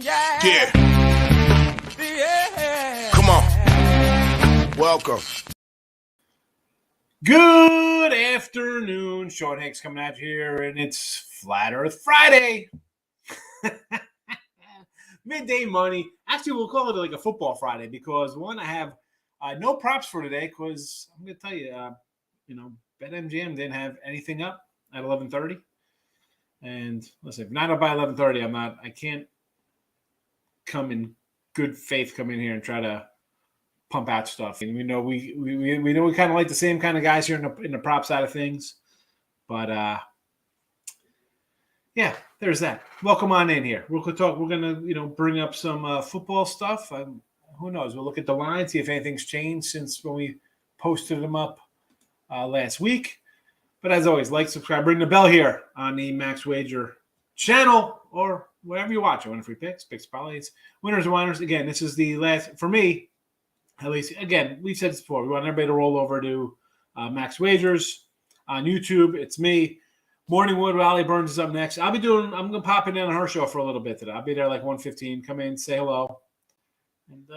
Yeah. Come on. Welcome. Good afternoon. Sean Higgs coming out here, and it's Flat Earth Friday. Midday money. Actually, we'll call it like a football Friday because, one, I have no props for today because I'm going to tell you, BetMGM didn't have anything up at 11:30. And listen, if not up by 11:30, I can't come in good faith come in here and try to pump out stuff. And we know we kind of like the same kind of guys here in the prop side of things. But yeah, there's that. Welcome on in here. We're gonna bring up some football stuff. Who knows? We'll look at the line, see if anything's changed since when we posted them up last week. But as always, like, subscribe, ring the bell here on the Max Wager channel or wherever you watch it. Win free picks, parlays, winners and whiners. Again, this is the last for me. At least, again, we've said this before. We want everybody to roll over to Max Wagers on YouTube. It's me. Morningwood, Raleigh Burns is up next. I'm going to pop in on her show for a little bit today. I'll be there like 1:15. Come in, say hello. And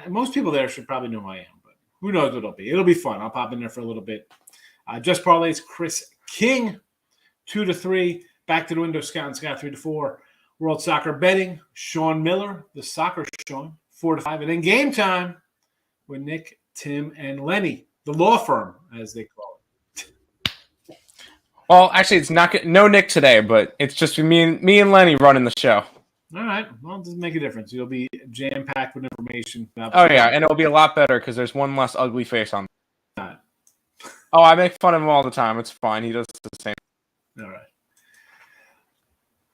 most people there should probably know who I am, but who knows what it'll be. It'll be fun. I'll pop in there for a little bit. Just parlays, Chris King, 2 to 3. Back to the window, Scott and Scott, 3 to 4. World Soccer Betting, Sean Miller, the Soccer Sean, 4 to 5. And then Game Time with Nick, Tim, and Lenny, the law firm, as they call it. Well, actually, it's not no Nick today, but it's just me and Lenny running the show. All right. Well, it doesn't make a difference. You'll be jam-packed with information. Oh, yeah, and it'll be a lot better because there's one less ugly face on. Right. Oh, I make fun of him all the time. It's fine. He does the same. All right.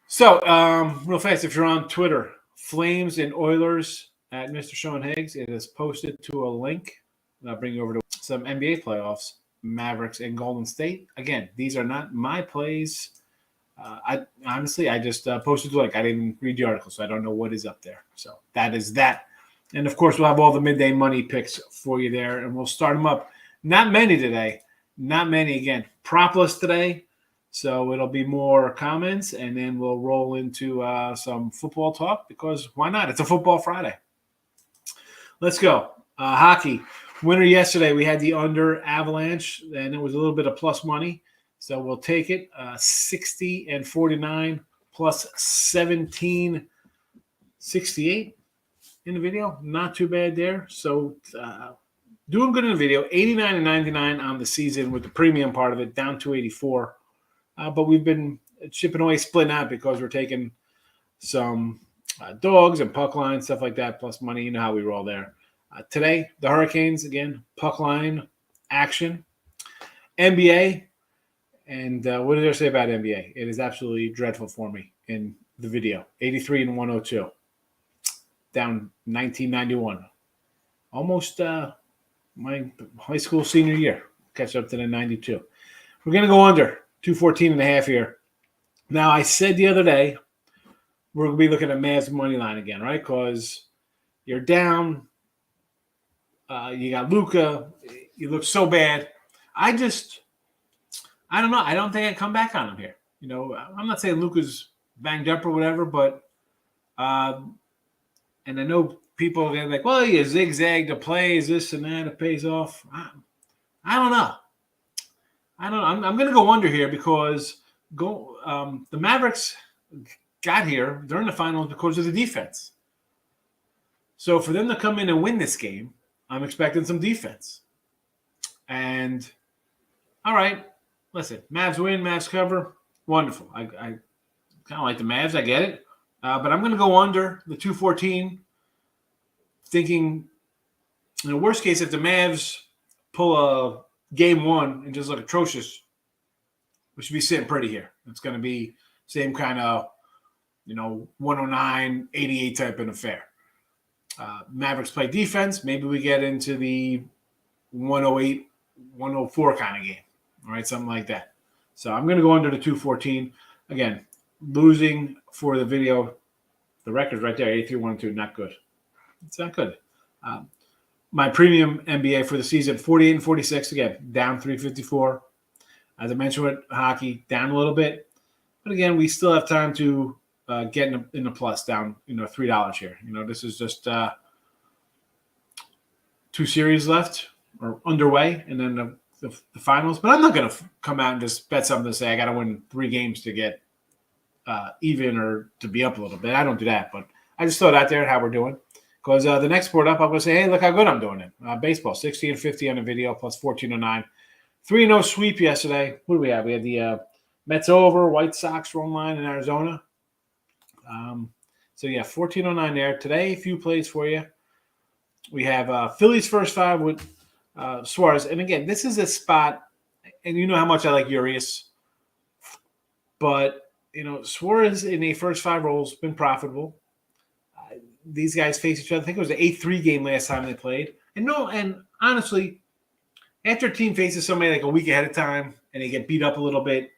So, real fast, if you're on Twitter, Flames and Oilers at Mr. Sean Higgs, it is posted to a link. I'll bring you over to some NBA playoffs, Mavericks and Golden State. Again, these are not my plays. I just posted the link. I didn't read the article, so I don't know what is up there. So that is that. And, of course, we'll have all the midday money picks for you there, and we'll start them up. Not many today. Not many, again. Propless today. So it'll be more comments, and then we'll roll into some football talk because why not? It's a football Friday. Let's go. Hockey. Winner yesterday, we had the under Avalanche, and it was a little bit of plus money. So we'll take it. 60 and 49 plus 1768 in the video. Not too bad there. So doing good in the video. 89 and 99 on the season with the premium part of it, down to 84. But we've been chipping away, splitting out because we're taking some dogs and puck line, stuff like that, plus money. You know how we roll there. Today, the Hurricanes, again, puck line action. NBA, and what did I say about NBA? It is absolutely dreadful for me in the video. 83 and 102. Down 1991. Almost my high school senior year. Catch up to the 92. We're going to go under 214 and a half here. Now, I said the other day, we're going to be looking at Mavs money line again, right? Because you're down. You got Luka. You look so bad. I don't know. I don't think I come back on him here. I'm not saying Luka's banged up or whatever, but and I know people are like, well, you zigzag the plays, this and that, it pays off. I don't know. I'm going to go under here because the Mavericks got here during the finals because of the defense. So for them to come in and win this game, I'm expecting some defense. And all right, listen, Mavs win, Mavs cover, wonderful. I kind of like the Mavs, I get it, but I'm going to go under the 214, thinking in the worst case if the Mavs pull a game one and just look atrocious, we should be sitting pretty here. It's going to be same kind of 109, 88 type of affair. Mavericks play defense. Maybe we get into the 108, 104 kind of game. All right, something like that. So I'm going to go under the 214. Again, losing for the video. The record's right there, 83-102. Not good. It's not good. My premium NBA for the season, 48 and 46. Again, down 354. As I mentioned with hockey, down a little bit. But again, we still have time to getting in the plus down, $3 here. This is just 2 series left or underway, and then the finals. But I'm not going to come out and just bet something to say I got to win 3 games to get even or to be up a little bit. I don't do that, but I just throw it out there how we're doing. Because the next sport up, I'm going to say, hey, look how good I'm doing it. Baseball, 60-50 on the video, plus 1409. 3-0 sweep yesterday. What do we have? We had the Mets over, White Sox run line in Arizona. So, yeah, 1409 there. Today, a few plays for you. We have Phillies first 5 with Suarez. And, again, this is a spot, and you know how much I like Urias. But, Suarez in the first 5 rolls been profitable. These guys face each other. I think it was the 8-3 game last time they played. And honestly, after a team faces somebody like a week ahead of time and they get beat up a little bit,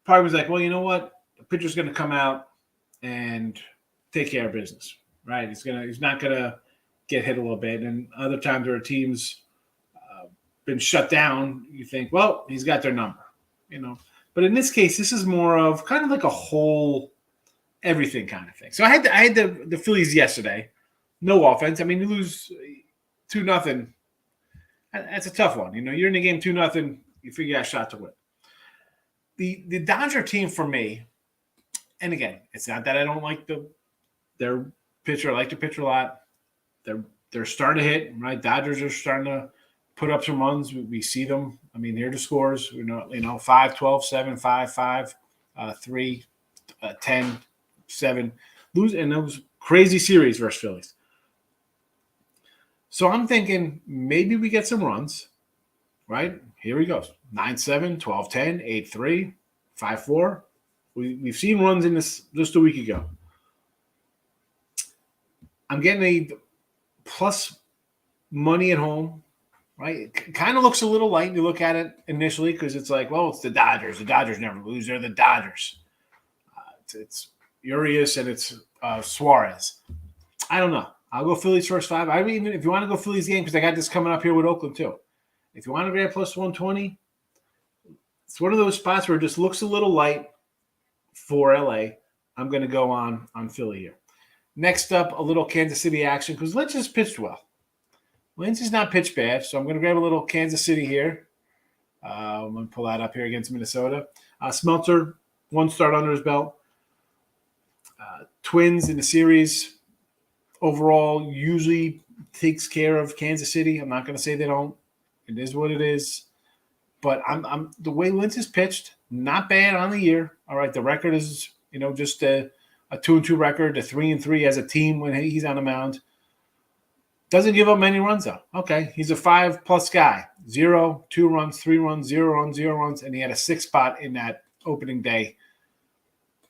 probably was like, well, you know what? The pitcher's going to come out and take care of business, right? He's not going to get hit a little bit. And other times where a team's been shut down, you think, well, he's got their number, But in this case, this is more of kind of like a whole everything kind of thing. So I had the Phillies yesterday. No offense. I mean, you lose 2-0. That's a tough one. You're in the game 2-0. You figure out a shot to win. The Dodger team for me, and again, it's not that I don't like their pitcher. I like the pitcher a lot. They're starting to hit, right? Dodgers are starting to put up some runs. We see them. I mean, here are the scores. 5, 12, 7, 5, 5, 3, 10, 7. Lose, and those crazy series versus Phillies. So I'm thinking maybe we get some runs, right? Here he goes. 9-7, 12-10, 8-3, 5-4. We've seen runs in this just a week ago. I'm getting a plus money at home, right? It kind of looks a little light. You look at it initially because it's like, well, it's the Dodgers. The Dodgers never lose. They're the Dodgers. It's Urias and it's Suarez. I don't know. I'll go Phillies first 5. I mean, if you want to go Phillies game, because I got this coming up here with Oakland too. If you want to grab plus 120, it's one of those spots where it just looks a little light for LA. I'm going to go on Philly here. Next up, a little Kansas City action because Lynch has pitched well. Lynch has not pitched bad, so I'm going to grab a little Kansas City here. I'm going to pull that up here against Minnesota. Smeltzer, 1 start under his belt. Twins in the series overall usually takes care of Kansas City. I'm not going to say they don't. It is what it is. But I'm the way Lynch has pitched, not bad on the year. All right, the record is just a 2-2 record, a 3-3 as a team when he's on the mound. Doesn't give up many runs though. Okay, he's a 5+ guy. 0, 2 runs, 3 runs, 0 runs, 0 runs, and he had a 6 spot in that opening day.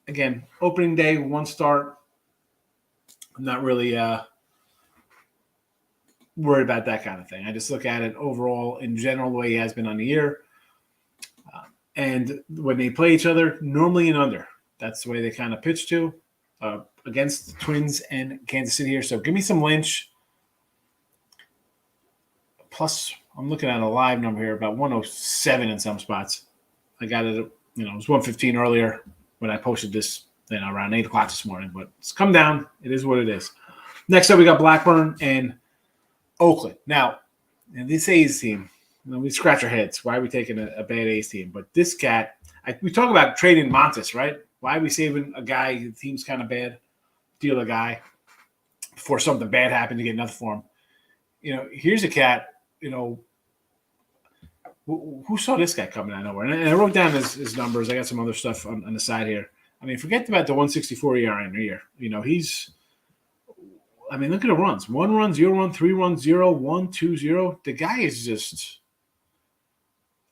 Again, opening day, 1 start. I'm not really worried about that kind of thing. I just look at it overall in general the way he has been on the year. And when they play each other, normally an under. That's the way they kind of pitch to against the Twins and Kansas City here. So give me some Lynch. Plus, I'm looking at a live number here, about 107 in some spots. I got it, it was 115 earlier when I posted this, around 8 o'clock this morning. But it's come down. It is what it is. Next up, we got Blackburn and Oakland. Now, this A's team, we scratch our heads. Why are we taking a bad A's team? But this cat, we talk about trading Montes, right? Why are we saving a guy whose team's kind of bad, deal a guy before something bad happened to get another for him? Here's a cat, who saw this guy coming out of nowhere? And I wrote down his numbers. I got some other stuff on the side here. I mean, forget about the 164 ERA in the year. Look at the runs. 1 run, 0 run, 3 runs, 0, 1, 2, 0. The guy is just,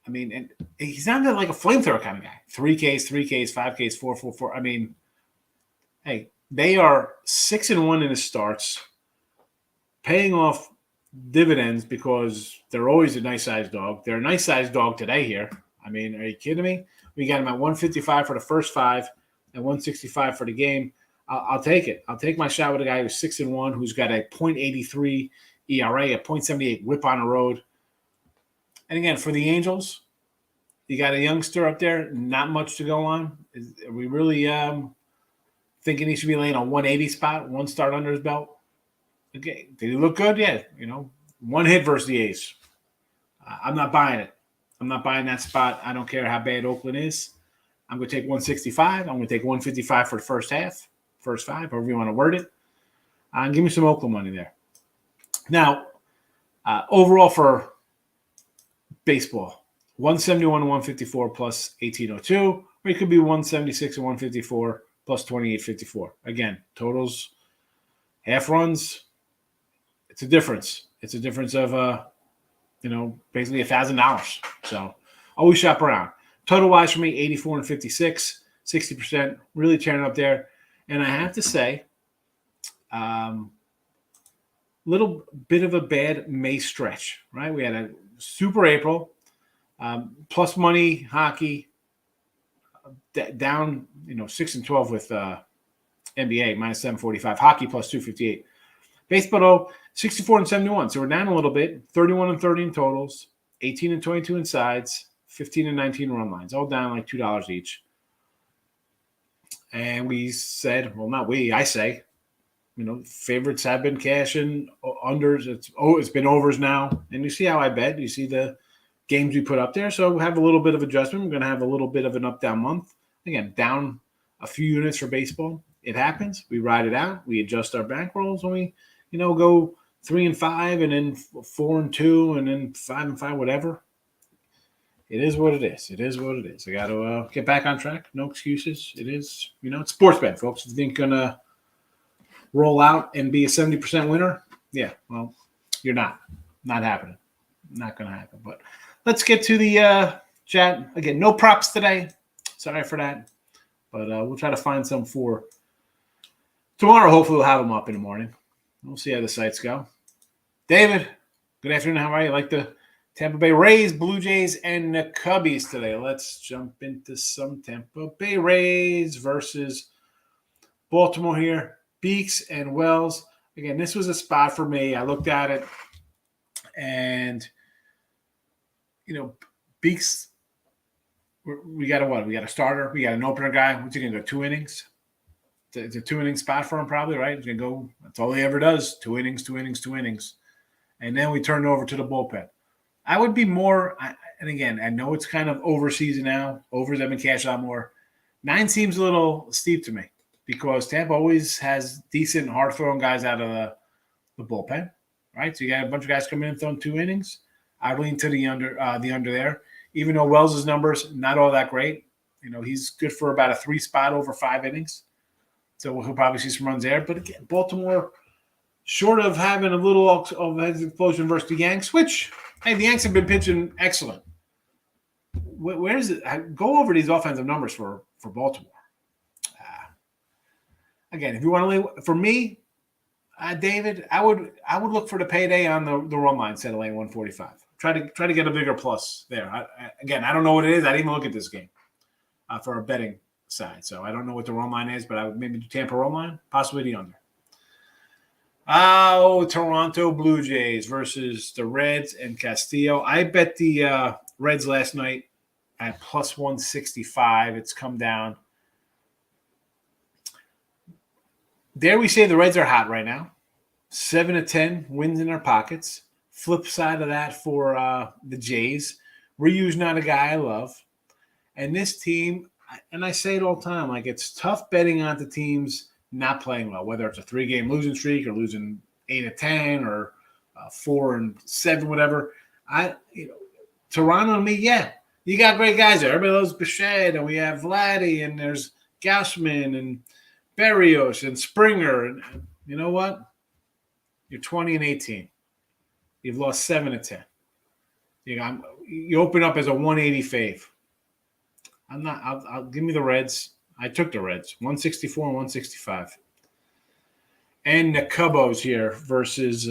and he's not like a flamethrower kind of guy. 3 Ks, 3 Ks, 5 Ks, 4, 4, 4. Hey, they are 6-1 in his starts, paying off dividends because they're always a nice-sized dog. They're a nice-sized dog today here. Are you kidding me? We got him at 155 for the first 5 and 165 for the game. I'll take it. I'll take my shot with a guy who's 6-1, who's got a .83 ERA, a .78 whip on the road. And again, for the Angels, you got a youngster up there, not much to go on. Are we really thinking he should be laying a 180 spot, one start under his belt. Okay, did he look good? Yeah, one hit versus the A's. I'm not buying it. I'm not buying that spot. I don't care how bad Oakland is. I'm going to take 165. I'm going to take 155 for the first half, first five, however you want to word it. And give me some Oakland money there. Now, overall for baseball, 171 and 154 plus 1802, or it could be 176 and 154 plus 2854. Again, totals, half runs. It's a difference. It's a difference of basically $1,000. So always shop around. Total wise for me, 84 and 56, 60%, really tearing up there. And I have to say, little bit of a bad May stretch, right? We had a super April, plus money hockey, down 6 and 12 with NBA minus 745, hockey plus 258. Baseball though, 64 and 71, so we're down a little bit. 31 and 30 in totals, 18 and 22 in sides, 15 and 19 run lines, all down like $2 each. And we said, well, not we, I say, favorites have been cashing, unders. It's been overs now, and you see how I bet. You see the games we put up there, so we have a little bit of adjustment. We're going to have a little bit of an up-down month. Again, down a few units for baseball. It happens. We ride it out. We adjust our bankrolls when we, go 3 and 5, and then 4 and 2, and then 5 and 5, whatever. It is what it is. It is what it is. I got to get back on track. No excuses. It is, it's sports bet, folks. If you think gonna roll out and be a 70% winner, yeah, well, you're not happening. Not going to happen. But let's get to the chat. Again, no props today. Sorry for that. But we'll try to find some for tomorrow. Hopefully we'll have them up in the morning. We'll see how the sites go. David, good afternoon. How are you? Like the Tampa Bay Rays, Blue Jays, and the Cubbies today. Let's jump into some Tampa Bay Rays versus Baltimore here. Beeks and Wells. Again, this was a spot for me. I looked at it, and Beeks. We got a what? We got a starter. We got an opener guy. What's he gonna go? 2 innings. It's a 2 inning spot for him, probably, right? He's gonna go. That's all he ever does. 2 innings, 2 innings, 2 innings, and then we turn it over to the bullpen. I would be more. And again, I know it's kind of over season now. Overs have been cashed out more. 9 seems a little steep to me, because Tampa always has decent, hard-throwing guys out of the bullpen, right? So you got a bunch of guys coming in throwing 2 innings. I lean to the under there, even though Wells' numbers not all that great. He's good for about a 3 spot over 5 innings, so he'll probably see some runs there. But again, Baltimore, short of having a little of an explosion versus the Yanks, which hey, the Yanks have been pitching excellent. Where is it? Go over these offensive numbers for Baltimore. Again, if you want to lay, for me, David, I would look for the payday on the run line instead of laying 145. Try to get a bigger plus there. I don't know what it is. I didn't even look at this game for a betting side, so I don't know what the run line is. But I would maybe do Tampa run line, possibly the under. Oh, Toronto Blue Jays versus the Reds and Castillo. I bet the Reds last night at plus 165. It's come down. Dare we say the Reds are hot right now? 7 of 10 wins in their pockets. Flip side of that for the Jays. Ryu's not a guy I love. And this team, and I say it all the time, like it's tough betting on the teams not playing well, whether it's a 3-game losing streak or losing 8 of 10 or 4 and 7, whatever. Toronto and me, yeah, you got great guys there. Everybody loves Bichette, and we have Vladdy, and there's Gausman and Berrios and Springer. And you know what? You're 20 and 18. You've lost 7 of 10. You open up as a 180 fave. I'll give me the Reds. I took the Reds, 164 and 165. And the Cubos here versus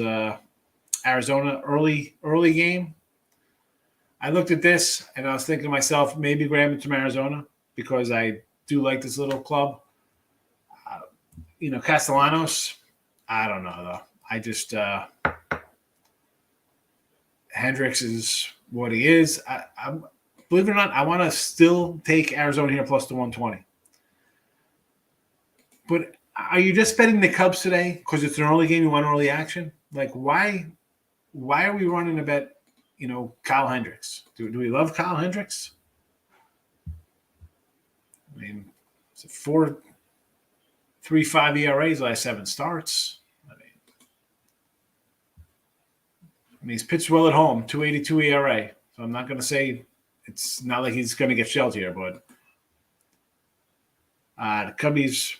Arizona, early game. I looked at this, and I was thinking to myself, maybe grab it from Arizona because I do like this little club. Castellanos, I don't know, though. I just Hendricks is what he is. I believe it or not, I want to still take Arizona here plus the 120. But are you just betting the Cubs today because it's an early game? You want early action? Like, why are we running to bet, Kyle Hendricks? Do we love Kyle Hendricks? I mean, it's a 4.35 ERAs last 7 starts. I mean, he's pitched well at home, 2.82 ERA. So I'm not going to say it's not like he's going to get shelled here, but the Cubbies,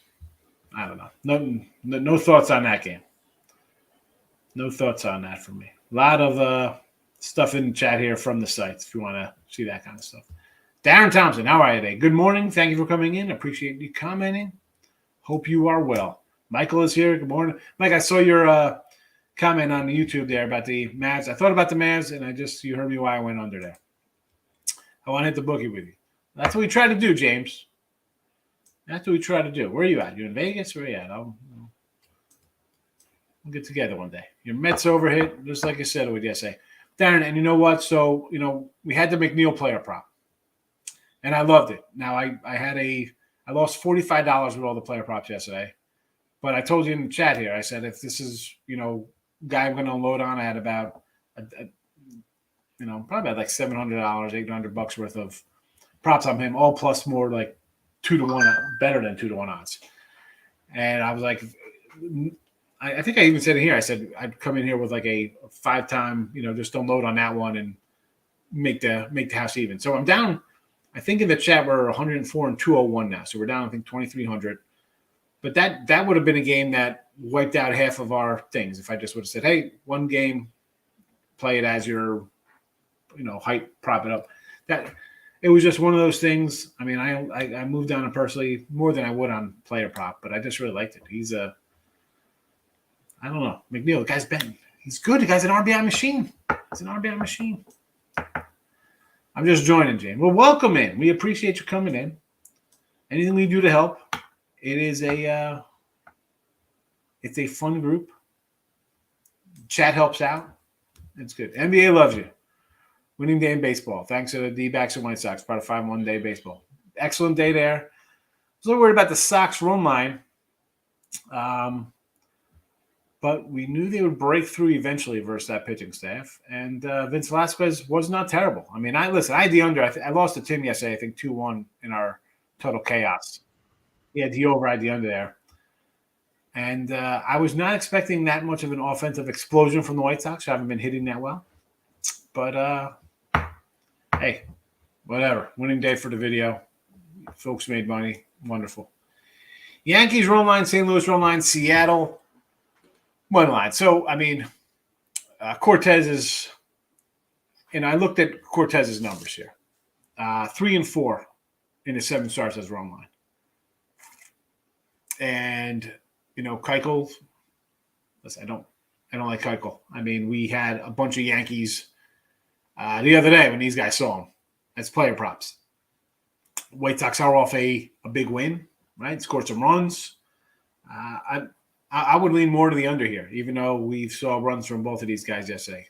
I don't know. No thoughts on that game. No thoughts on that from me. A lot of stuff in the chat here from the sites if you want to see that kind of stuff. Darren Thompson, how are you today? Good morning. Thank you for coming in. Appreciate you commenting. Hope you are well. Michael is here. Good morning. Mike, I saw your comment on the YouTube there about the Mavs. I thought about the Mavs, and you heard me why I went under there. I want to hit the bookie with you. That's what we try to do, James. That's what we try to do. Where are you at? You in Vegas? Where are you at? We'll get together one day. Your Mets overhit, just like I said with yesterday. Darren, and you know what? So, we had the McNeil player prop. And I loved it. Now, I lost $45 with all the player props yesterday. But I told you in the chat here, I said, if this is, guy I'm going to unload on, I had about, probably about like $700, $800 worth of props on him, all plus more like 2-to-1, better than 2-to-1 odds. And I was like, I think I even said it here. I said I'd come in here with like a 5-time, just unload on that one and make the house even. So I'm down. I think in the chat we're 104 and 201 now. So we're down, I think, 2,300. But that would have been a game that wiped out half of our things if I just would have said, hey, one game, play it as your, height, prop it up. That it was just one of those things. I mean, I moved on it personally more than I would on player prop, but I just really liked it. He's I don't know, McNeil. The guy's been. He's good. The guy's an RBI machine. He's an RBI machine. I'm just joining, Jane. Well, welcome in. We appreciate you coming in. Anything we do to help. It is it's a fun group. Chat helps out. It's good. NBA loves you. Winning day in baseball. Thanks to the D-backs and White Sox. Part of 5-1 day baseball. Excellent day there. I was a little worried about the Sox run line. But we knew they would break through eventually versus that pitching staff. And Vince Velasquez was not terrible. I mean, I had the under. I lost to Tim yesterday, I think 2-1 in our total chaos. He had the over, I had the under there. And I was not expecting that much of an offensive explosion from the White Sox. I haven't been hitting that well. But, hey, whatever. Winning day for the video. Folks made money. Wonderful. Yankees run line, St. Louis run line, Seattle. One line. So, I mean, Cortez is, and I looked at Cortez's numbers here. 3 and 4 in his 7 starts as run line. And, Keuchel, listen, I don't like Keuchel. I mean, we had a bunch of Yankees the other day when these guys saw him as player props. White Sox are off a big win, right? Scored some runs. I would lean more to the under here, even though we saw runs from both of these guys yesterday.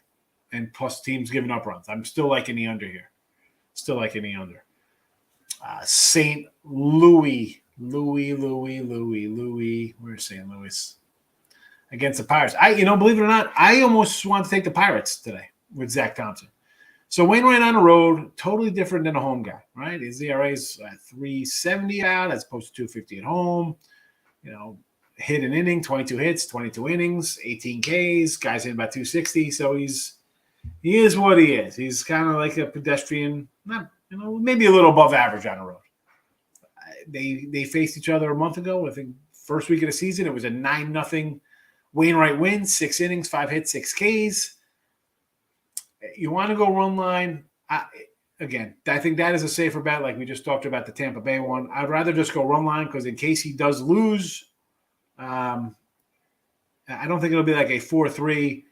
And plus teams giving up runs. I'm still liking the under here. Still liking the under. St. Louis. Where's St. Louis? Against the Pirates. Believe it or not, I almost want to take the Pirates today with Zach Thompson. So Wainwright on the road, totally different than a home guy, right? His ERA is 370 out as opposed to 250 at home. Hit an inning, 22 hits, 22 innings, 18 Ks. Guy's hitting about 260, so he is what he is. He's kind of like a pedestrian, not maybe a little above average on the road. They faced each other a month ago. I think first week of the season, it was a 9-0 Wainwright win, 6 innings, 5 hits, 6 Ks. You want to go run line? Again, I think that is a safer bet. Like we just talked about the Tampa Bay one. I'd rather just go run line because in case he does lose. I don't think it'll be like a 4-3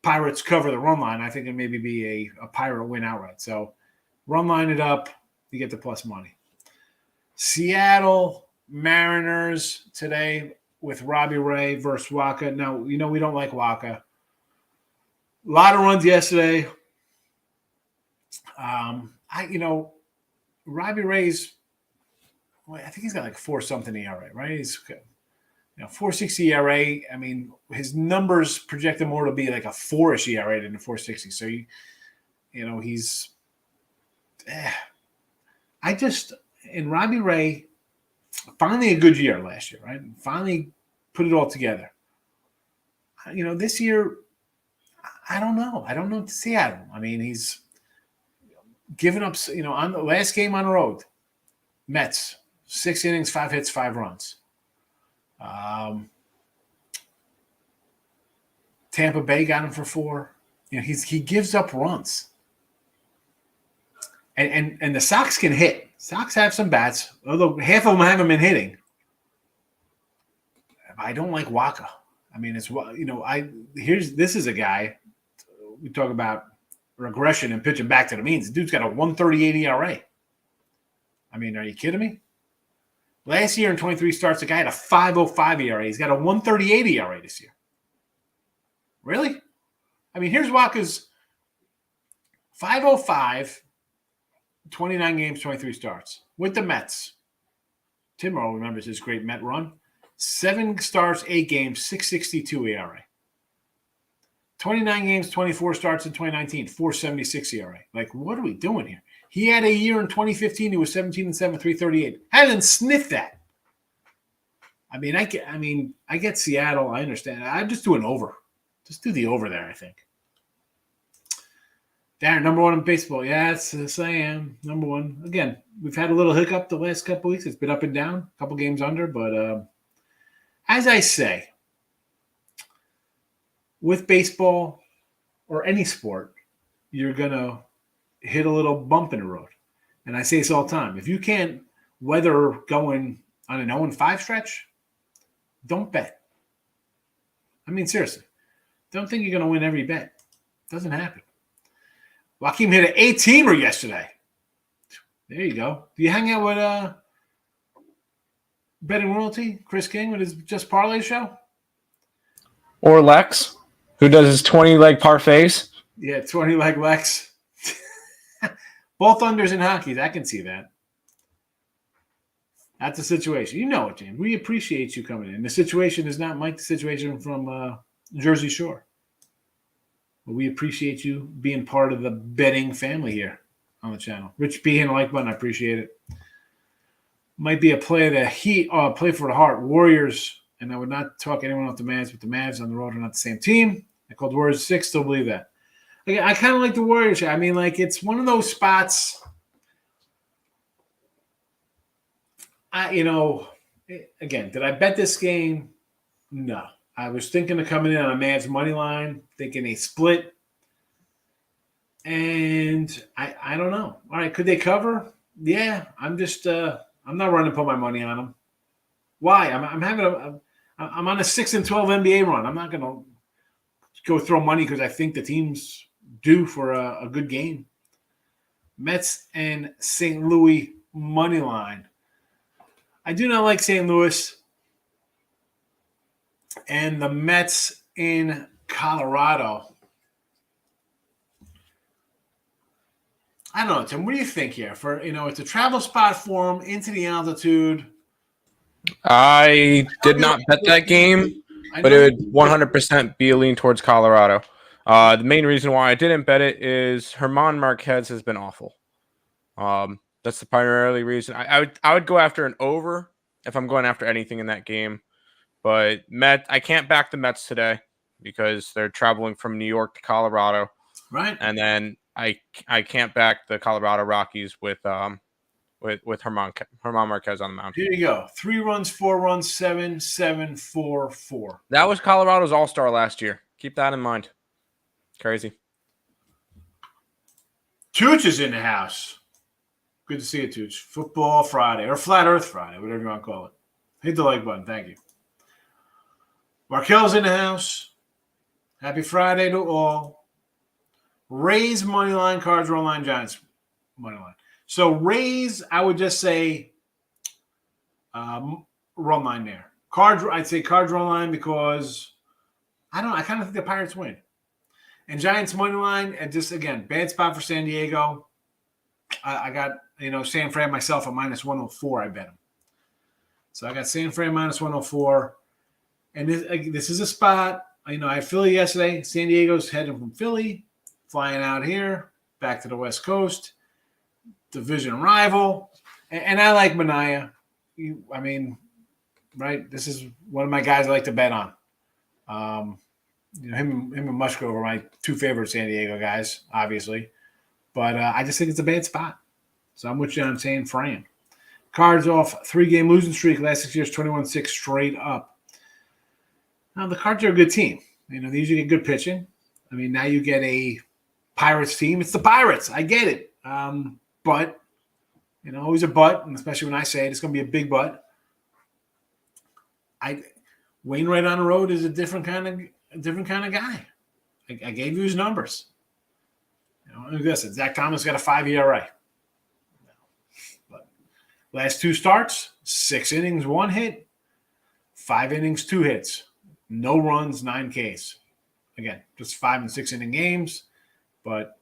Pirates cover the run line. I think it maybe be a Pirate win outright. So run line it up, you get the plus money. Seattle Mariners today with Robbie Ray versus Waka. Now, we don't like Waka. A lot of runs yesterday. Robbie Ray's, I think he's got like 4-something ERA, right? He's good. 4.60 ERA. I mean, his numbers project him more to be like a 4-ish ERA than a 4.60. So he's. I just and Robbie Ray, finally a good year last year, right? Finally put it all together. This year, I don't know. I don't know to Seattle. I mean, he's given up. On the last game on the road, Mets 6 innings, 5 hits, 5 runs. Tampa Bay got him for 4. He gives up runs. And the Sox can hit. Sox have some bats, although half of them haven't been hitting. I don't like Waka. I mean, this is a guy. We talk about regression and pitching back to the means. The dude's got a 1.38 ERA. I mean, are you kidding me? Last year in 23 starts, the guy had a 5.05 ERA. He's got a 1.38 ERA this year. Really? I mean, here's Waka's 5.05, 29 games, 23 starts with the Mets. Tim Rowe remembers his great Met run. 7 starts, 8 games, 6.62 ERA. 29 games, 24 starts in 2019, 4.76 ERA. Like, what are we doing here? He had a year in 2015. He was 17-7, 3.38. Hasn't sniffed that. I mean, I get Seattle. I understand. I'm just doing over. Just do the over there, I think. Darren, number 1 in baseball. Yes, I am. Number 1. Again, we've had a little hiccup the last couple weeks. It's been up and down, a couple games under. But as I say, with baseball or any sport, you're going to hit a little bump in the road. And I say this all the time. If you can't weather going on an 0-5 stretch, don't bet. I mean, seriously. Don't think you're going to win every bet. Doesn't happen. Joaquin hit an 18er yesterday. There you go. Do you hang out with Betting Royalty, Chris King, with his Just Parlay show? Or Lex, who does his 20-leg parfaits. Yeah, 20-leg Lex. Both unders in hockey. I can see that. That's the situation. You know it, James. We appreciate you coming in. The situation is not Mike, the situation from Jersey Shore. But we appreciate you being part of the betting family here on the channel. Rich B and a like button. I appreciate it. Might be a play of the Heat, play for the heart. Warriors, and I would not talk anyone off the Mavs, but the Mavs on the road are not the same team. I called Warriors 6. Still believe that. I kind of like the Warriors. I mean, like, it's one of those spots. Again, did I bet this game? No. I was thinking of coming in on a Mavs money line, thinking a split. And I don't know. All right, could they cover? Yeah, I'm just I'm not running to put my money on them. Why? I'm on a 6-12 NBA run. I'm not going to go throw money because I think the team's due for a good game. Mets and St. Louis money line. I do not like St. Louis and the Mets in Colorado. I don't know, Tim. What do you think here? It's a travel spot for them into the altitude. I did not bet that game, but it would 100% be a lean towards Colorado. The main reason why I didn't bet it is German Marquez has been awful. That's the primarily reason. I would go after an over if I'm going after anything in that game. But I can't back the Mets today because they're traveling from New York to Colorado. Right. And then I can't back the Colorado Rockies with German Marquez on the mound. Here you go. 3 runs, 4 runs, 7, 7, 4, 4. That was Colorado's all-star last year. Keep that in mind. Crazy. Tooch is in the house. Good to see you, Tooch. Football Friday or Flat Earth Friday, whatever you want to call it. Hit the like button. Thank you. Markel's in the house. Happy Friday to all. Rays money line, Cards run line, Giants money line. So Rays, I would just say run line there. I'd say Cards run line because I kind of think the Pirates win. And Giants money line, and just again, bad spot for San Diego. I got San Fran myself at -104. I bet him. So I got San Fran -104. And this is a spot. I had Philly yesterday. San Diego's heading from Philly, flying out here, back to the West Coast. Division rival. And I like Mania. Right? This is one of my guys I like to bet on. Him and Musgrove are my two favorite San Diego guys, obviously. But I just think it's a bad spot. So I'm with you on saying Fran. Cards off 3-game losing streak last 6 years, 21-6 straight up. Now, the Cards are a good team. They usually get good pitching. Now you get a Pirates team. It's the Pirates. I get it. But, always a but, and especially when I say it, it's going to be a big but. Wainwright on the road is a different kind of guy. I gave you his numbers. Listen, Zach Thomas got a 5 ERA. But last 2 starts, 6 innings, 1 hit, 5 innings, 2 hits, no runs, 9 Ks. Again, just 5 and 6 inning games. But,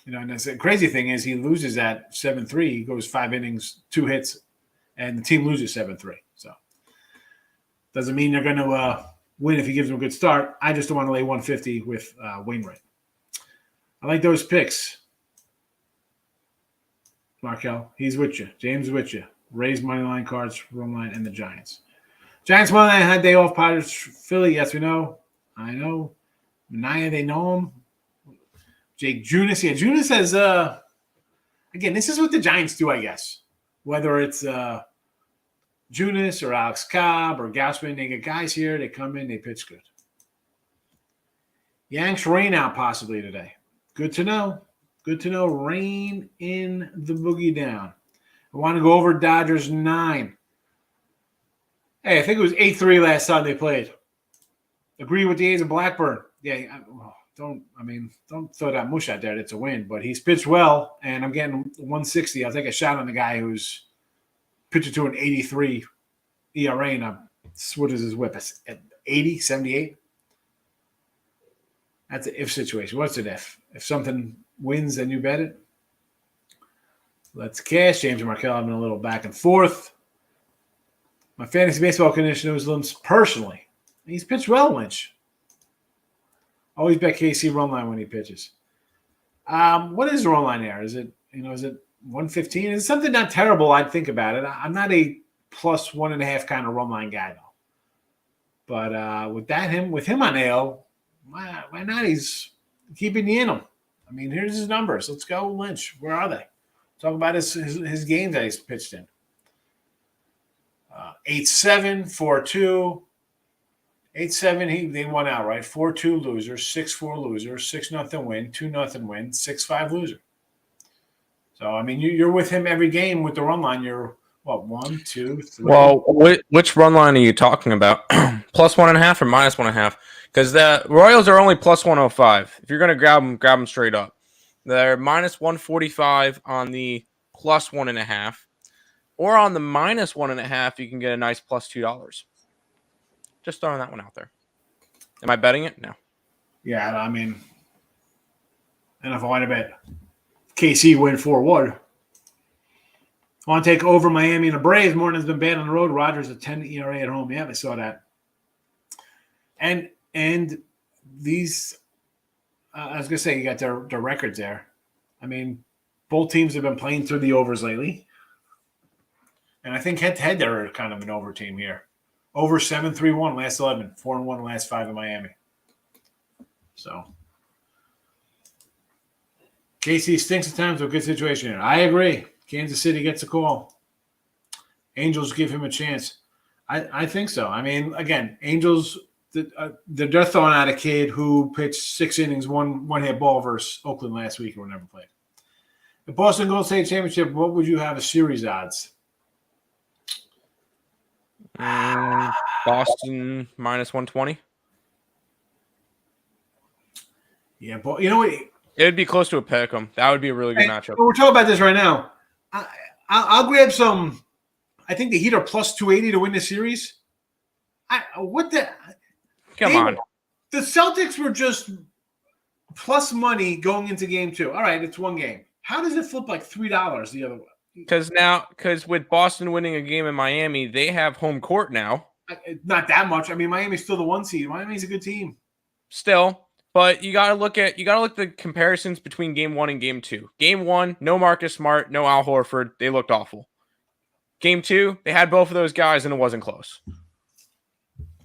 and the crazy thing is he loses at 7-3. He goes 5 innings, 2 hits, and the team loses 7-3. So doesn't mean they're going to win if he gives them a good start. I just don't want to lay 150 with Wainwright. I like those picks. Markel, he's with you. James is with you. Raise money line, Cards, run line, and the Giants. Giants money line had day off. Pirates, Philly, yes we know. I know. Mania, they know him. Jake Junis. Yeah, Junis has again, this is what the Giants do, I guess. Whether it's Junis or Alex Cobb or Gausman, they get guys here, they come in, they pitch good. Yanks rain out possibly today. Good to know. Good to know. Rain in the boogie down. I want to go over Dodgers 9. Hey, I think it was 8-3 last time they played. Agree with the A's and Blackburn. Yeah, don't throw that mush out there. It's a win, but he's pitched well, and I'm getting 160. I'll take a shot on the guy who's pitching to an 83 ERA, and what is his whip? At 80, 78? That's an if situation. What's an if? If something wins, then you bet it. Let's cash. James and Markel having a little back and forth. My fantasy baseball conditioner was Limbs personally. He's pitched well, Lynch. Always bet KC run line when he pitches. What is the run line there? Is it 115? It's something not terrible. I'd think about it. I'm not a plus 1.5 kind of run line guy though. But with him on AL, why not? He's keeping you in him. Here's his numbers. Let's go, Lynch. Where are they? Talk about his games that he's pitched in. 8-7, 4-2. 8-7, they won out, right? 4-2 loser, 6-4 loser, 6-0 win, 2-0 win, 6-5 loser. So, you're with him every game with the run line. You're, what, 1, 2, 3? Well, which run line are you talking about? Plus 1.5 or minus 1.5? Because the Royals are only plus 105. If you're going to grab them straight up. They're minus 145 on the plus 1.5. Or on the minus 1.5, you can get a nice plus $2. Just throwing that one out there. Am I betting it? No. Yeah, and if I want to bet KC win 4-1, I want to take over Miami and the Braves. Morton's been bad on the road. Rogers a 10 ERA at home. Yeah, I saw that. And these, I was going to say, you got their records there. Both teams have been playing through the overs lately. And I think head-to-head, they're kind of an over team here. Over 7-3-1 last 11, 4-1 last 5 in Miami. So KC stinks at times with a good situation here. I agree. Kansas City gets a call. Angels give him a chance. I think so. Again, Angels, they're throwing out a kid who pitched 6 innings, one hit ball versus Oakland last week or whenever played. The Boston Golden State Championship, what would you have as series odds? Boston minus 120. Yeah, but you know what? It would be close to a pick 'em. That would be a really good matchup. We're talking about this right now. I'll grab some. I think the Heat are plus 280 to win the series. Come on. The Celtics were just plus money going into game 2. All right, it's one game. How does it flip like $3 the other way? Because with Boston winning a game in Miami, they have home court now. Not that much. I mean, Miami's still the 1 seed. Miami's a good team. Still, but you gotta look at the comparisons between game 1 and game 2. Game 1, no Marcus Smart, no Al Horford. They looked awful. Game 2, they had both of those guys, and it wasn't close.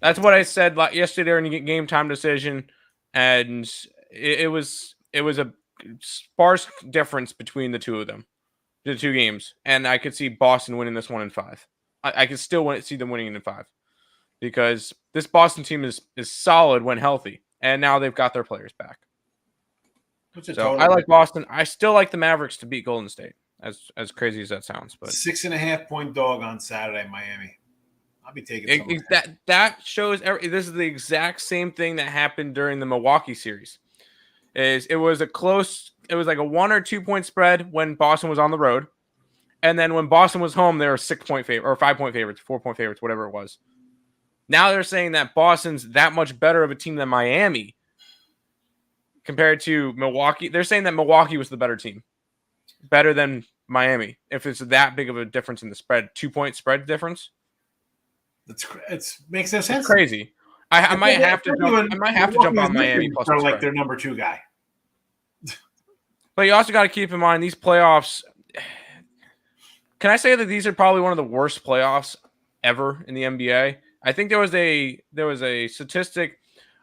That's what I said yesterday during the game time decision, and it was a sparse difference between the two of them, the two games, and I could see Boston winning this one in 5. I could still see them winning in 5 because this Boston team is solid when healthy, and now they've got their players back. So I like Boston. I still like the Mavericks to beat Golden State, as crazy as that sounds. But 6.5 point dog on Saturday, Miami. I'll be taking that shows this is the exact same thing that happened during the Milwaukee series. It was like a 1 or 2 point spread when Boston was on the road, and then when Boston was home, they were 6 point favorite or 5 point favorites, 4 point favorites, whatever it was. Now they're saying that Boston's that much better of a team than Miami compared to Milwaukee. They're saying that Milwaukee was the better team, better than Miami. If it's that big of a difference in the spread, 2 point spread difference. It makes no sense. It's crazy. I might have to jump on Miami plus the like their number 2 guy. But you also got to keep in mind these playoffs. Can I say that these are probably one of the worst playoffs ever in the NBA? I think there was a statistic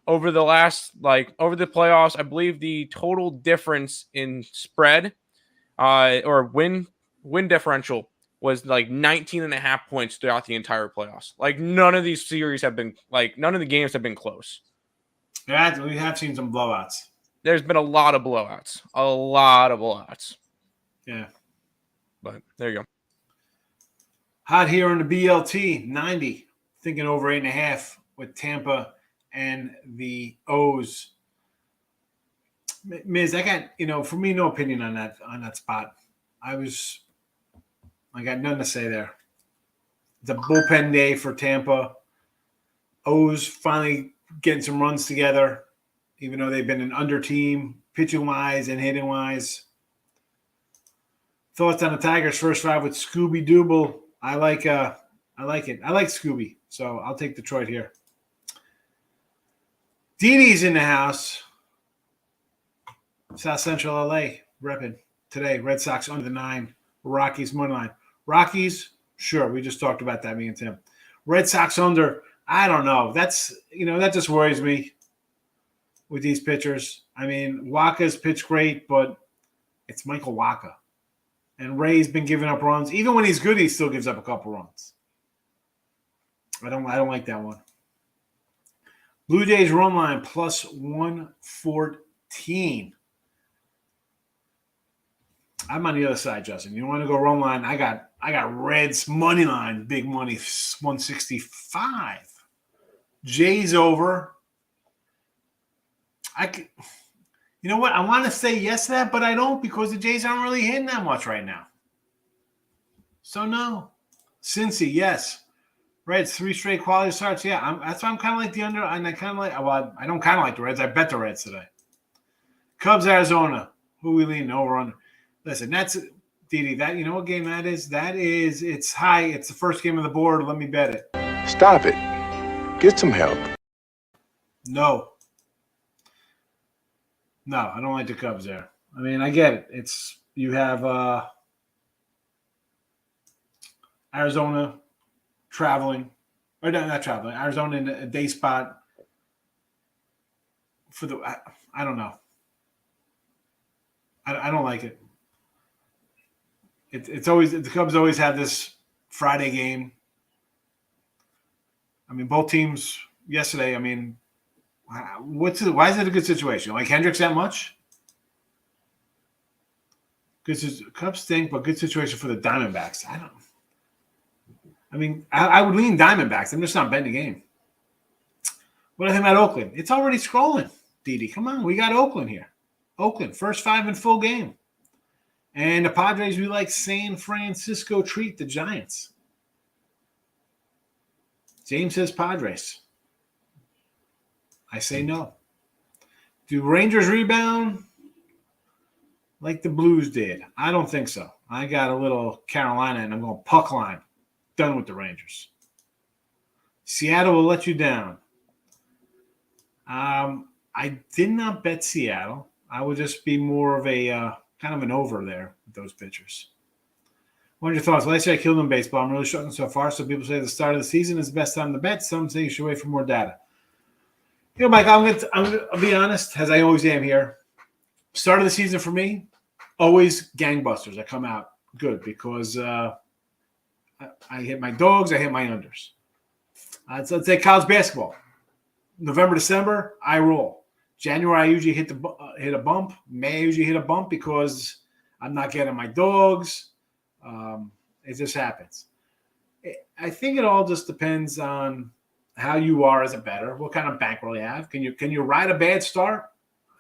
over the playoffs. I believe the total difference in spread or win differential was like 19.5 points throughout the entire playoffs. Like none of these series have been none of the games have been close. Yeah, we have seen some blowouts. There's been a lot of blowouts. A lot of blowouts. Yeah. But there you go. Hot here on the BLT, 90. Thinking over 8.5 with Tampa and the O's. Miz, I got, for me, no opinion on that spot. I got nothing to say there. It's a bullpen day for Tampa. O's finally getting some runs together, even though they've been an under team, pitching-wise and hitting-wise. Thoughts on the Tigers' first 5 with Scooby Dooble. I like it. I like Scooby, so I'll take Detroit here. Didi's in the house. South Central LA, repping today. Red Sox under the 9. Rockies money line. Rockies, sure. We just talked about that, me and Tim. Red Sox under. I don't know. That's that just worries me with these pitchers. I mean, Waka's pitched great, but it's Michael Waka. And Ray's been giving up runs. Even when he's good, he still gives up a couple runs. I don't like that one. Blue Jays run line plus 114. I'm on the other side, Justin. You want to go run line? I got Reds money line, big money, 165. Jays over. You know what? I want to say yes to that, but I don't because the Jays aren't really hitting that much right now. So no. Cincy, yes. Reds, 3 straight quality starts. Yeah, that's why I'm kind of like the under, and I kind of like. Well, I don't kind of like the Reds. I bet the Reds today. Cubs, Arizona. Who we lean over on? Listen, that's Didi. That you know what game that is? It's high. It's the first game of the board. Let me bet it. Stop it. Get some help. No, I don't like the Cubs there. I mean, I get it. You have Arizona traveling, or not traveling. Arizona in a day spot for the. I don't know. I don't like it. It's always the Cubs always have this Friday game. I mean, both teams yesterday. I mean, why is it a good situation? Like Hendricks that much? Because Cubs stink, but good situation for the Diamondbacks. I would lean Diamondbacks. I'm just not betting the game. What do I think about Oakland? It's already scrolling, Didi. Come on, we got Oakland here. Oakland, first 5 in full game. And the Padres, we like San Francisco treat the Giants. James says Padres. I say no. Do Rangers rebound like the Blues did? I don't think so. I got a little Carolina, and I'm going puck line. Done with the Rangers. Seattle will let you down. I did not bet Seattle. I would just be more of a kind of an over there with those pitchers. What are your thoughts? Last year I killed in baseball. I'm really struggling so far. So people say the start of the season is the best time to bet. Some say you should wait for more data. You know, Mike, I'll be honest, as I always am here. Start of the season for me, always gangbusters. I come out good because I hit my dogs, I hit my unders. So let's say college basketball. November, December, I roll. January, I usually hit a bump. May, I usually hit a bump because I'm not getting my dogs. It just happens. I think it all just depends on how you are as a bettor, what kind of bankroll you have. Can you ride a bad start?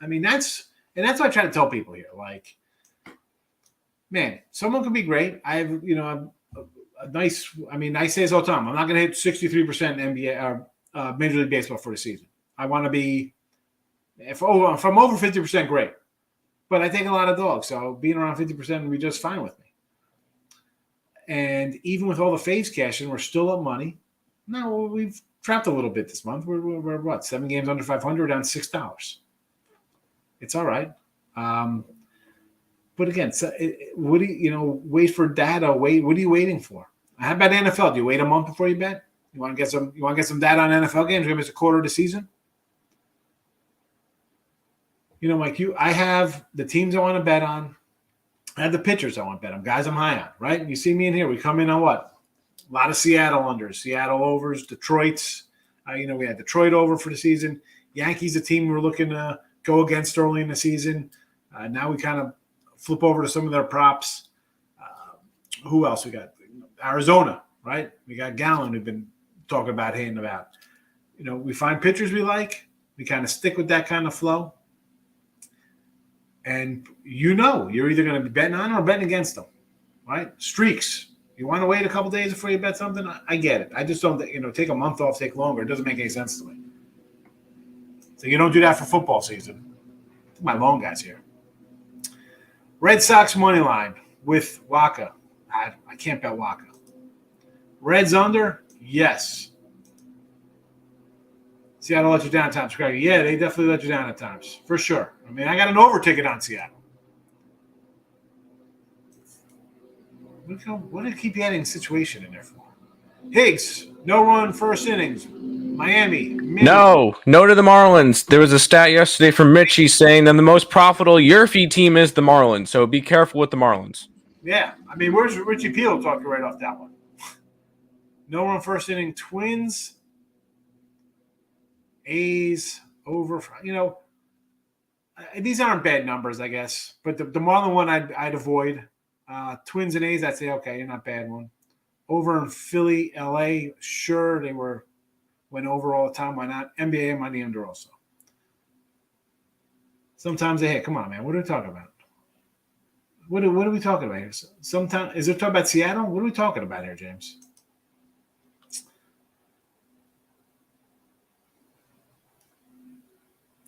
I mean, that's what I try to tell people here. Like, man, someone could be great. I have, a nice. I mean, I say this all the time. I'm not going to hit 63% NBA or Major League Baseball for the season. I want to be if I'm over 50%, great. But I take a lot of dogs, so being around 50% would be just fine with me. And even with all the faves cashing, we're still up money. No, we've trapped a little bit this month. We're what, 7 games under 500, down $6. It's all right. But again, so what do wait for data? Wait, what are you waiting for? How about NFL? Do you wait a month before you bet? You want to get some data on NFL games? Maybe it's a quarter of the season. Mike, I have the teams I want to bet on. I have the pitchers I want to bet on, guys I'm high on, right? You see me in here. We come in on what? A lot of Seattle unders, Seattle overs, Detroit's. We had Detroit over for the season. Yankees, a team we're looking to go against early in the season. Now we kind of flip over to some of their props. Who else we got? Arizona, right? We got Gallen, who've been talking about, hating about. We find pitchers we like. We kind of stick with that kind of flow. And you're either going to be betting on or betting against them, right? Streaks. You want to wait a couple days before you bet something? I get it. I just don't, take a month off, take longer. It doesn't make any sense to me. So you don't do that for football season. My long guys here. Red Sox money line with Waka. I can't bet Waka. Reds under? Yes. Seattle let you down at times, Craig. Yeah, they definitely let you down at times, for sure. I mean, I got an over ticket on Seattle. What did keep adding situation in there for? Higgs, no run first innings. Miami. No to the Marlins. There was a stat yesterday from Richie saying that the most profitable Yurfie team is the Marlins. So be careful with the Marlins. Yeah. I mean, where's Richie Peel talking right off that one? No run first inning. Twins. A's over. These aren't bad numbers, I guess. But the Marlin one I'd avoid. Twins and A's, I'd say, okay, you're not a bad one. Over in Philly, LA, sure, they went over all the time. Why not? NBA money under also. Sometimes they hit. Come on, man. What are we talking about? What are we talking about here? Sometimes is it talking about Seattle? What are we talking about here, James?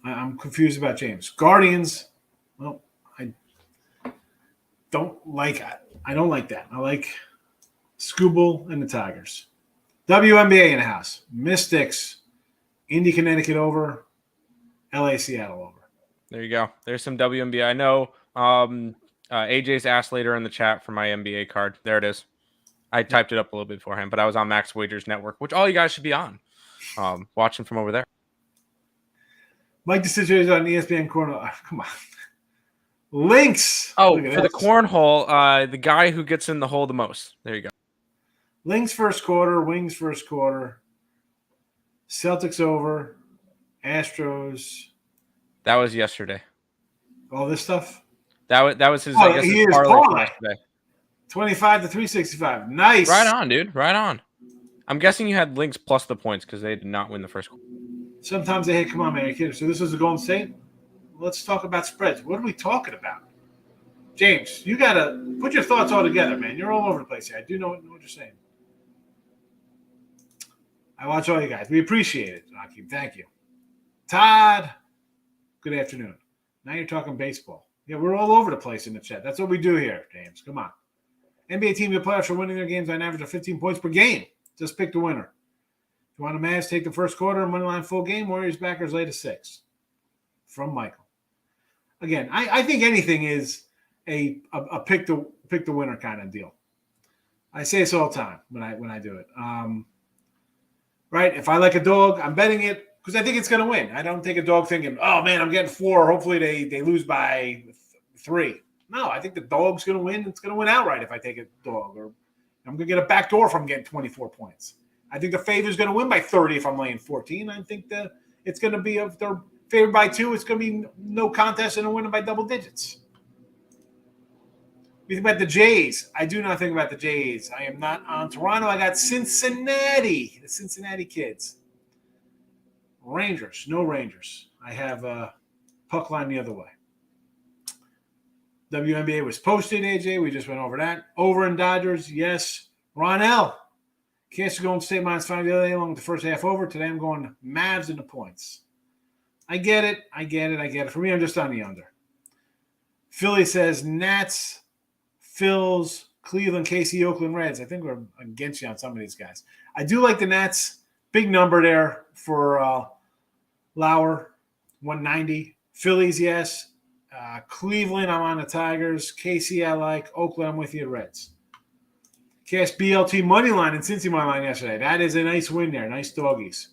I'm confused about James. Guardians. Well, I don't like that. I like Scooble and the Tigers. WNBA in the house. Mystics. Indy, Connecticut over. LA, Seattle over. There you go. There's some WNBA. I know AJ's asked later in the chat for my NBA card. There it is. I typed it up a little bit beforehand, but I was on Max Wagers Network, which all you guys should be on. Watching from over there. Mike, the situation on ESPN corner. Come on. Lynx. Oh, for the cornhole, the guy who gets in the hole the most. There you go. Lynx first quarter, Wings first quarter. Celtics over. Astros. That was yesterday. All this stuff? That was his, I guess, his parlay yesterday. 25 to 365. Nice. Right on, dude. Right on. I'm guessing you had Lynx plus the points because they did not win the first quarter. Sometimes they hit. Come on, man. Are you kidding? So this is the Golden State? Let's talk about spreads. What are we talking about? James, you got to put your thoughts all together, man. You're all over the place here. I do know what you're saying. I watch all you guys. We appreciate it, Akeem. Thank you. Todd, good afternoon. Now you're talking baseball. Yeah, we're all over the place in the chat. That's what we do here, James. Come on. NBA team in the playoffs are winning their games on average of 15 points per game. Just pick the winner. If you want a Mavs, take the first quarter, money line full game. Warriors backers lay to 6. From Michael. Again, I think anything is a pick the winner kind of deal. I say this all the time when I do it. Right? If I like a dog, I'm betting it because I think it's going to win. I don't take a dog thinking, oh man, I'm getting 4. Hopefully they lose by 3. No, I think the dog's going to win. It's going to win outright if I take a dog, or I'm going to get a backdoor if I'm getting 24 points. I think the favor's going to win by 30 if I'm laying 14. I think that it's going to be, if they're favored by 2, it's going to be no contest and a winner by double digits. You think about the Jays. I do not think about the Jays. I am not on Toronto. I got Cincinnati, the Cincinnati kids. Rangers, no Rangers. I have puck line the other way. WNBA was posted, AJ. We just went over that. Over in Dodgers, yes. Ron L. Cast Golden State minus 5 the other day along with the first half over. Today I'm going Mavs in the points. I get it. For me, I'm just on the under. Philly says Nats, Phils, Cleveland, KC, Oakland Reds. I think we're against you on some of these guys. I do like the Nats. Big number there for Lauer, 190. Phillies, yes. Cleveland, I'm on the Tigers. KC, I like. Oakland, I'm with you, Reds. Cash BLT money line and Cincy money line yesterday. That is a nice win there. Nice doggies.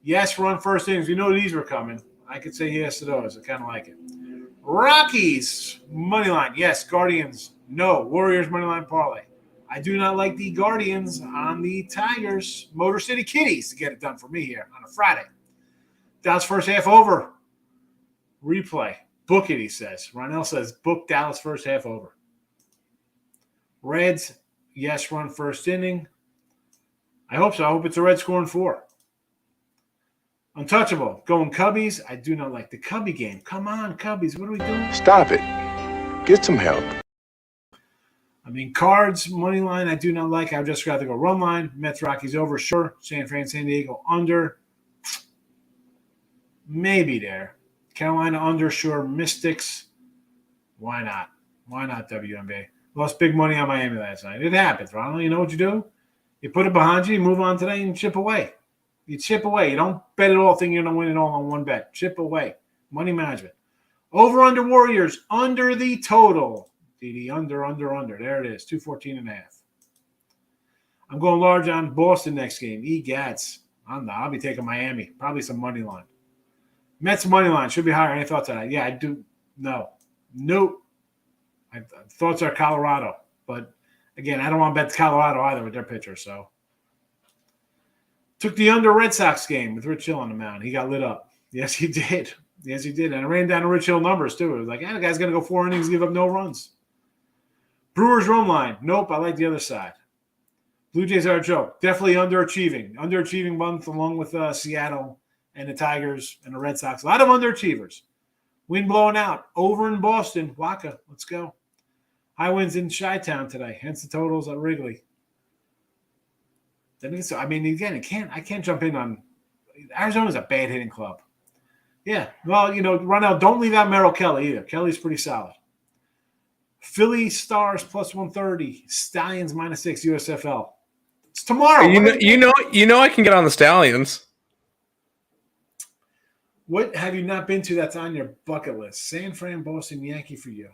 Yes, run first innings. We know these were coming. I could say yes to those. I kind of like it. Rockies money line. Yes. Guardians. No. Warriors money line parlay. I do not like the Guardians on the Tigers. Motor City Kitties to get it done for me here on a Friday. Dallas first half over. Replay. Book it, he says. Ronell says book Dallas first half over. Reds. Yes, run first inning. I hope so. I hope it's a red scoring 4. Untouchable. Going Cubbies. I do not like the Cubby game. Come on, Cubbies. What are we doing? Stop it. Get some help. I mean, Cards, money line, I do not like. I'd just rather go run line. Mets, Rockies over, sure. San Fran, San Diego under. Maybe there. Carolina under, sure. Mystics. Why not? Why not, WNBA? Lost big money on Miami last night. It happens, Ronald. You know what you do? You put it behind you, you move on today, and chip away. You chip away. You don't bet it all, think you're going to win it all on one bet. Chip away. Money management. Over under Warriors. Under the total. DD, under. There it is. 214.5. I'm going large on Boston next game. Egats. I'll be taking Miami. Probably some money line. Mets money line. Should be higher. Any thoughts on that? Yeah, I do. No. Nope. My thoughts are Colorado. But, again, I don't want to bet Colorado either with their pitcher. So, took the under Red Sox game with Rich Hill on the mound. He got lit up. Yes, he did. And I ran down the Rich Hill numbers, too. It was like, the guy's going to go 4 innings, give up no runs. Brewers run line. Nope, I like the other side. Blue Jays are a joke. Definitely underachieving. Underachieving month along with Seattle and the Tigers and the Red Sox. A lot of underachievers. Wind blowing out. Over in Boston. Waka, let's go. High winds in Chi-Town today. Hence the totals at Wrigley. I mean, again, I can't jump in on – Arizona's a bad hitting club. Yeah. Well, Ronell, don't leave out Merrill Kelly either. Kelly's pretty solid. Philly Stars plus 130. Stallions minus 6 USFL. It's tomorrow. You know I can get on the Stallions. What have you not been to that's on your bucket list? San Fran, Boston, Yankee for you.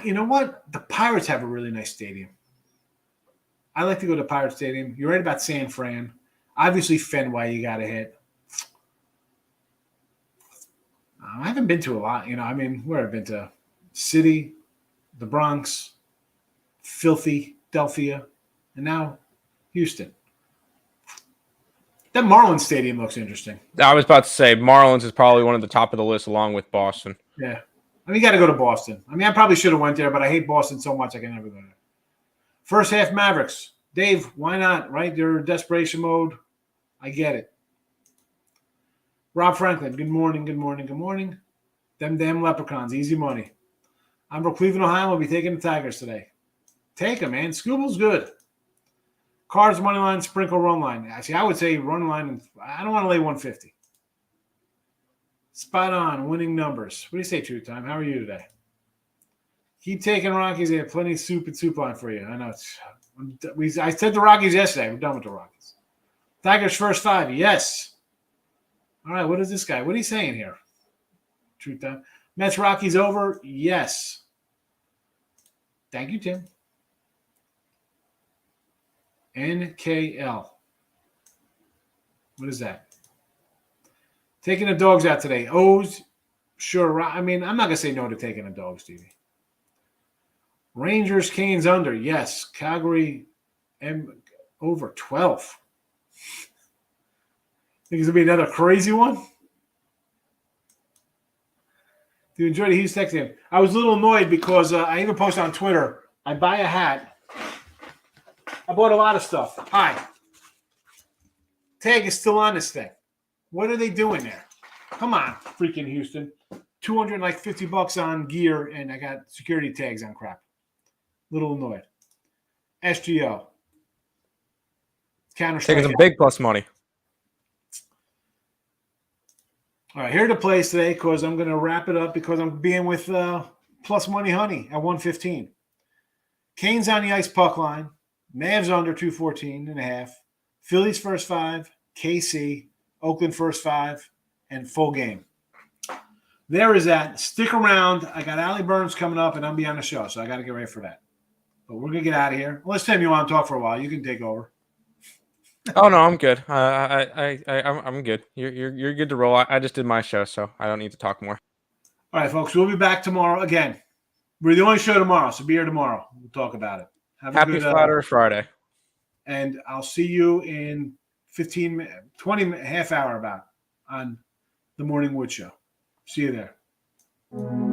You know what? The Pirates have a really nice stadium. I like to go to Pirate Stadium. You're right about San Fran. Obviously, Fenway, you got to hit. I haven't been to a lot. Where I've been to? City, the Bronx, filthy Philadelphia, and now Houston. That Marlins Stadium looks interesting. I was about to say Marlins is probably one of the top of the list along with Boston. Yeah. You got to go to Boston. I probably should have went there, but I hate Boston so much I can never go there. First half Mavericks. Dave, why not, right? They're in desperation mode. I get it. Rob Franklin, good morning. Them damn leprechauns, easy money. I'm from Cleveland, Ohio. We'll be taking the Tigers today. Take them, man. Scooble's good. Cards, money line, sprinkle, run line. Actually, I would say run line. I don't want to lay 150. Spot on, winning numbers. What do you say, True Time? How are you today? Keep taking Rockies. They have plenty of soup line for you. I know. I said the Rockies yesterday. We're done with the Rockies. Tigers first 5. Yes. All right. What is this guy? What are you saying here? Truth time. Mets Rockies over. Yes. Thank you, Tim. NKL. What is that? Taking the dogs out today. O's. Sure. I mean, I'm not going to say no to taking the dogs, Stevie. Rangers, Canes under. Yes. Calgary over 12. Think it's going to be another crazy one? Do you enjoy the Hughes text game? I was a little annoyed because I even posted on Twitter. I buy a hat. I bought a lot of stuff. Hi. Tag is still on this thing. What are they doing there? Come on, freaking Houston. $250 on gear, and I got security tags on crap. Little annoyed. SGO. Taking some big plus money. All right, here are the plays today because I'm going to wrap it up because I'm being with plus money honey at 115. Canes on the ice puck line. Mavs under 214.5. Phillies first 5. KC. Oakland first 5. And full game. There is that. Stick around. I got Allie Burns coming up, and I'll be on the show, so I got to get ready for that. But we're going to get out of here. Unless, Tim, you want to talk for a while, you can take over. Oh no, I'm good. I'm good. You're good to roll. I just did my show, so I don't need to talk more. All right, folks. We'll be back tomorrow again. We're the only show tomorrow, so be here tomorrow. We'll talk about it. Happy Flatter Friday. And I'll see you in 20 half hour about on the Morning Wood Show. See you there.